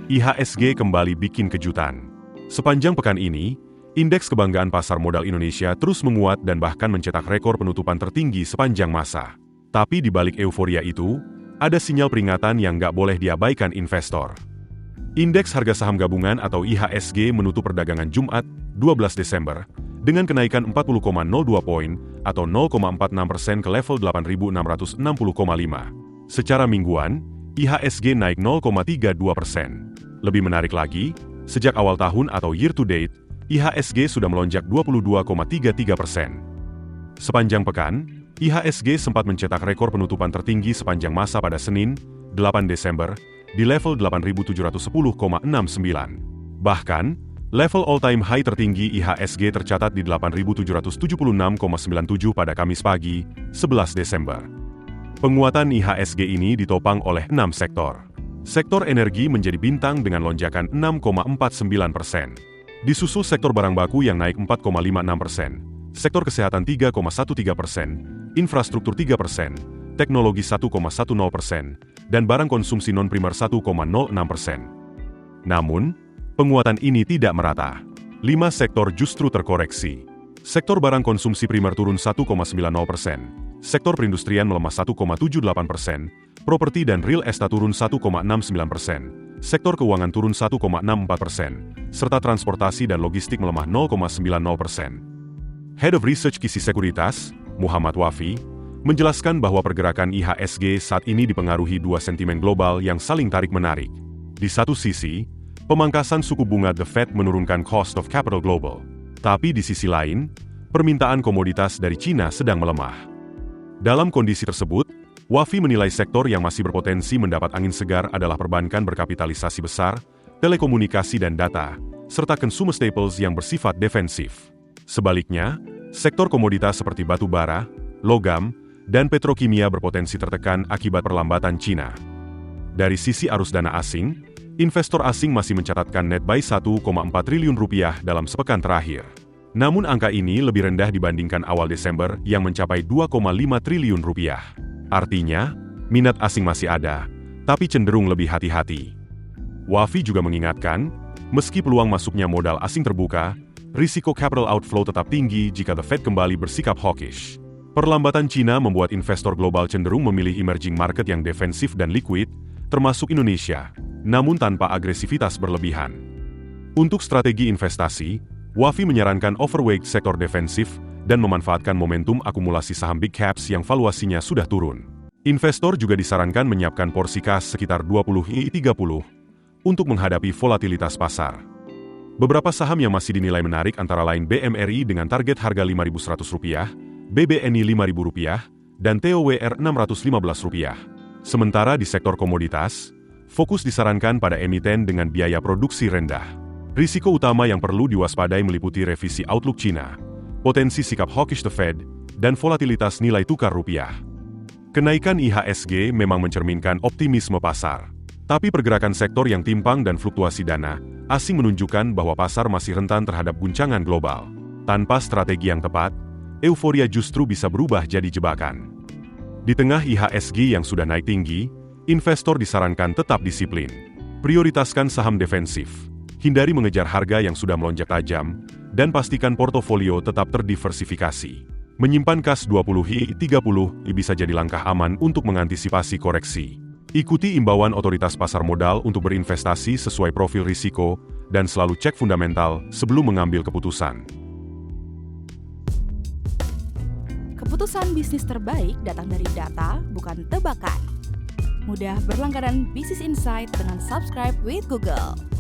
IHSG kembali bikin kejutan. Sepanjang pekan ini, indeks kebanggaan pasar modal Indonesia terus menguat dan bahkan mencetak rekor penutupan tertinggi sepanjang masa. Tapi di balik euforia itu, ada sinyal peringatan yang nggak boleh diabaikan investor. Indeks harga saham gabungan atau IHSG menutup perdagangan Jumat, 12 Desember, dengan kenaikan 40,02 poin atau 0,46% ke level 8.660,5. Secara mingguan, IHSG naik 0,32%. Lebih menarik lagi, sejak awal tahun atau year to date, IHSG sudah melonjak 22,33%. Sepanjang pekan, IHSG sempat mencetak rekor penutupan tertinggi sepanjang masa pada Senin, 8 Desember, di level 8.710,69. Bahkan, level all-time high tertinggi IHSG tercatat di 8.776,97 pada Kamis pagi, 11 Desember. Penguatan IHSG ini ditopang oleh 6 sektor. Sektor energi menjadi bintang dengan lonjakan 6,49%. Disusul sektor barang baku yang naik 4,56%, sektor kesehatan 3,13%, infrastruktur 3%, teknologi 1,10%, dan barang konsumsi non-primer 1,06%. Namun, penguatan ini tidak merata. 5 sektor justru terkoreksi. Sektor barang konsumsi primer turun 1,90%, sektor perindustrian melemah 1,78%, properti dan real estate turun 1,69%, sektor keuangan turun 1,64%, serta transportasi dan logistik melemah 0,90%. Head of Research Kisi Sekuritas, Muhammad Wafi, menjelaskan bahwa pergerakan IHSG saat ini dipengaruhi dua sentimen global yang saling tarik-menarik. Di satu sisi, pemangkasan suku bunga The Fed menurunkan cost of capital global. Tapi di sisi lain, permintaan komoditas dari China sedang melemah. Dalam kondisi tersebut, Wafi menilai sektor yang masih berpotensi mendapat angin segar adalah perbankan berkapitalisasi besar, telekomunikasi dan data, serta consumer staples yang bersifat defensif. Sebaliknya, sektor komoditas seperti batu bara, logam, dan petrokimia berpotensi tertekan akibat perlambatan China. Dari sisi arus dana asing, investor asing masih mencatatkan net buy 1,4 triliun rupiah dalam sepekan terakhir. Namun angka ini lebih rendah dibandingkan awal Desember yang mencapai 2,5 triliun rupiah. Artinya, minat asing masih ada, tapi cenderung lebih hati-hati. Wafi juga mengingatkan, meski peluang masuknya modal asing terbuka, risiko capital outflow tetap tinggi jika The Fed kembali bersikap hawkish. Perlambatan China membuat investor global cenderung memilih emerging market yang defensif dan liquid, termasuk Indonesia, namun tanpa agresivitas berlebihan. Untuk strategi investasi, Wafi menyarankan overweight sektor defensif dan memanfaatkan momentum akumulasi saham big caps yang valuasinya sudah turun. Investor juga disarankan menyiapkan porsi kas sekitar 20-30 untuk menghadapi volatilitas pasar. Beberapa saham yang masih dinilai menarik antara lain BMRI dengan target harga Rp5.100, BBNI Rp5.000, dan TOWR Rp615. Sementara di sektor komoditas, fokus disarankan pada emiten dengan biaya produksi rendah. Risiko utama yang perlu diwaspadai meliputi revisi outlook China, potensi sikap hawkish The Fed, dan volatilitas nilai tukar rupiah. Kenaikan IHSG memang mencerminkan optimisme pasar. Tapi pergerakan sektor yang timpang dan fluktuasi dana asing menunjukkan bahwa pasar masih rentan terhadap guncangan global. Tanpa strategi yang tepat, euforia justru bisa berubah jadi jebakan. Di tengah IHSG yang sudah naik tinggi, investor disarankan tetap disiplin. Prioritaskan saham defensif. Hindari mengejar harga yang sudah melonjak tajam, dan pastikan portofolio tetap terdiversifikasi. Menyimpan kas 20-30 bisa jadi langkah aman untuk mengantisipasi koreksi. Ikuti imbauan otoritas pasar modal untuk berinvestasi sesuai profil risiko, dan selalu cek fundamental sebelum mengambil keputusan. Keputusan bisnis terbaik datang dari data, bukan tebakan. Mudah berlangganan Business Insight dengan subscribe with Google.